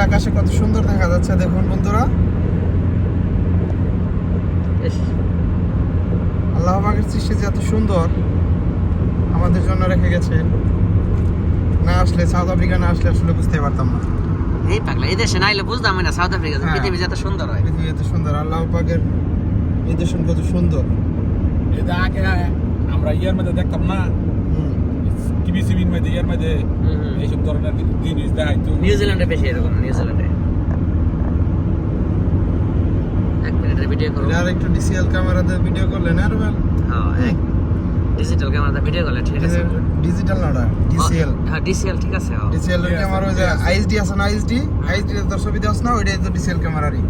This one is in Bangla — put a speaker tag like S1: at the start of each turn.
S1: আকাশে কত সুন্দর দেখা যাচ্ছে দেখুন বন্ধুরা। আল্লাহ পাকের সৃষ্টি যে এত সুন্দর আমাদের জন্য রেখে গেছে, না আসলে সাউথ আফ্রিকা না আসলে আসলে বুঝতে পারতাম না।
S2: এই পাগলা এই দেশে না আইলে বুঝতাম না সাউথ আফ্রিকা পৃথিবী এত সুন্দর হয়।
S1: পৃথিবী এত সুন্দর, আল্লাহ পাকের নিদর্শন কত সুন্দর।
S3: এটা আগে আমরা ইয়ার মধ্যে দেখতাম না, টিভি সিভির মধ্যে ইয়ার মধ্যে এইসব ধরনের জিনিস দেখাইতো।
S2: নিউজিল্যান্ডে বেশি এরকম, নিউজিল্যান্ডে এক মিনিটের ভিডিও করো।
S1: আর একটু ডিসিএল ক্যামেরাতে ভিডিও করলে না আর ভালো।
S2: হ্যাঁ ডিজিটাল ক্যামেরাতে ভিডিও করলে ঠিক আছে।
S1: ডিজিটাল না ডিসিএল।
S2: হ্যাঁ ডিসিএল ঠিক আছে।
S1: ডিসিএল এর ক্যামেরা ওই যে আইএসডি আছে না, আইএসডি তোর ছবি দাস না, ওইটাই তো ডিসিএল ক্যামেরারই।